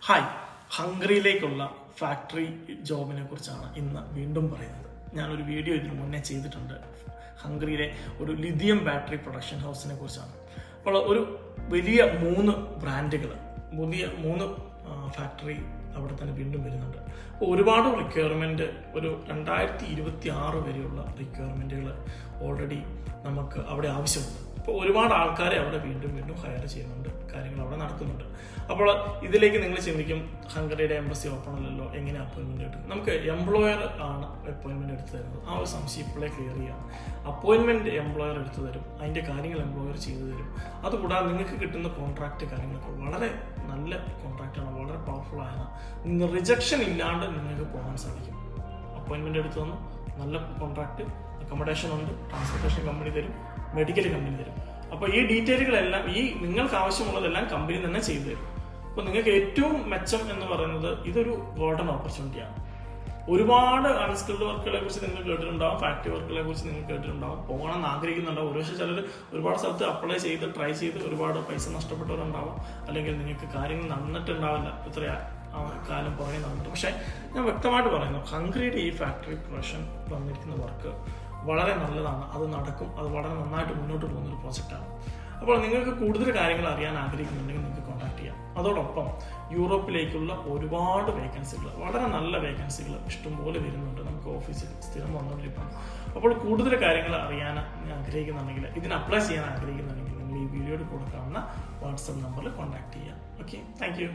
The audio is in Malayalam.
ഹായ്, ഹംഗറിയിലേക്കുള്ള ഫാക്ടറി ജോബിനെ കുറിച്ചാണ് ഇന്ന് വീണ്ടും പറയുന്നത്. ഞാനൊരു വീഡിയോ ഇതിനു മുന്നേ ചെയ്തിട്ടുണ്ട്. ഹംഗറിയിലെ ഒരു ലിഥിയം ബാറ്ററി പ്രൊഡക്ഷൻ ഹൗസിനെ കുറിച്ചാണ്. അപ്പോൾ ഒരു വലിയ 3 ബ്രാൻഡുകൾ, പുതിയ 3 ഫാക്ടറി അവിടെ തന്നെ വീണ്ടും വരുന്നുണ്ട്. അപ്പോൾ ഒരുപാട് റിക്വയർമെന്റ്, ഒരു 2026 വരെയുള്ള റിക്വയർമെന്റുകൾ ഓൾറെഡി നമുക്ക് അവിടെ ആവശ്യമുണ്ട്. അപ്പോൾ ഒരുപാട് ആൾക്കാരെ അവിടെ വീണ്ടും ഹയർ ചെയ്യുന്നുണ്ട്, കാര്യങ്ങൾ അവിടെ നടക്കുന്നുണ്ട്. അപ്പോൾ ഇതിലേക്ക് നിങ്ങൾ ചിന്തിക്കും, ഹംഗറിയുടെ എംബസി ഓപ്പൺ അല്ലല്ലോ, എങ്ങനെ അപ്പോയിന്റ്മെന്റ് കിട്ടും? നമുക്ക് എംപ്ലോയർ ആണ് അപ്പോയിന്റ്മെന്റ് എടുത്തു തരുന്നത്. ആ ഒരു സംശയം ഇപ്പോഴേ ക്ലിയർ ചെയ്യാം. അപ്പോയിന്റ്മെന്റ് എംപ്ലോയർ എടുത്തു തരും, അതിന്റെ കാര്യങ്ങൾ എംപ്ലോയർ ചെയ്തു തരും. അതുകൂടാതെ നിങ്ങൾക്ക് കിട്ടുന്ന കോൺട്രാക്ട് കാര്യങ്ങളൊക്കെ വളരെ നല്ല കോൺട്രാക്റ്റാണ്, വളരെ പവർഫുൾ ആണ്. റിജക്ഷൻ ഇല്ലാണ്ട് നിങ്ങൾക്ക് പോകാൻ സാധിക്കും. അപ്പോയിന്റ്മെന്റ് എടുത്തു തന്നു, നല്ല കോൺട്രാക്ട്, അക്കോമഡേഷൻ ഉണ്ട്, ട്രാൻസ്പോർട്ടേഷൻ കമ്പനി തരും, മെഡിക്കൽ കമ്പനി തരും. അപ്പോൾ ഈ ഡീറ്റെയിലുകളെല്ലാം, ഈ നിങ്ങൾക്ക് ആവശ്യമുള്ളതെല്ലാം കമ്പനി തന്നെ ചെയ്തു തരും. അപ്പോൾ നിങ്ങൾക്ക് ഏറ്റവും മെച്ചം എന്ന് പറയുന്നത് ഇതൊരു ഗോൾഡൻ ഓപ്പർച്യൂണിറ്റിയാണ്. ഒരുപാട് അൺസ്കിൽഡ് വർക്കുകളെ കുറിച്ച് നിങ്ങൾ കേട്ടിട്ടുണ്ടാവും, ഫാക്ടറി വർക്കുകളെ കുറിച്ച് നിങ്ങൾ കേട്ടിട്ടുണ്ടാവും, പോകണമെന്ന് ആഗ്രഹിക്കുന്നുണ്ടാവും. ഒരുപക്ഷെ ചിലർ ഒരുപാട് സ്ഥലത്ത് അപ്ലൈ ചെയ്ത് ട്രൈ ചെയ്ത് ഒരുപാട് പൈസ നഷ്ടപ്പെട്ടവരുണ്ടാവും, അല്ലെങ്കിൽ നിങ്ങൾക്ക് കാര്യങ്ങൾ നടന്നിട്ടുണ്ടാവില്ല, ഇത്ര കാലം പുറകെ നടന്നിട്ട്. പക്ഷെ ഞാൻ വ്യക്തമായിട്ട് പറയുന്നു, ഹംഗറിയുടെ ഈ ഫാക്ടറി പ്രൊഡക്ഷൻ വന്നിരിക്കുന്ന വർക്ക് വളരെ നല്ലതാണ്, അത് നടക്കും, അത് വളരെ നന്നായിട്ട് മുന്നോട്ട് പോകുന്നൊരു പ്രോജക്റ്റാണ്. അപ്പോൾ നിങ്ങൾക്ക് കൂടുതൽ കാര്യങ്ങൾ അറിയാൻ ആഗ്രഹിക്കുന്നുണ്ടെങ്കിൽ നിങ്ങൾക്ക് കോൺടാക്ട് ചെയ്യാം. അതോടൊപ്പം യൂറോപ്പിലേക്കുള്ള ഒരുപാട് വേക്കൻസികൾ, വളരെ നല്ല വേക്കൻസികൾ ഇഷ്ടംപോലെ വരുന്നുണ്ട് നമുക്ക് ഓഫീസിൽ സ്ഥിരം വന്നുകൊണ്ടിരിക്കും. അപ്പോൾ കൂടുതൽ കാര്യങ്ങൾ അറിയാൻ ആഗ്രഹിക്കുന്നുണ്ടെങ്കിൽ, ഇതിന് അപ്ലൈ ചെയ്യാൻ ആഗ്രഹിക്കുന്നുണ്ടെങ്കിൽ, നിങ്ങൾ ഈ വീഡിയോയിൽ കൂടെ കാണുന്ന വാട്സപ്പ് നമ്പറിൽ കോൺടാക്ട് ചെയ്യാം. Okay, thank you.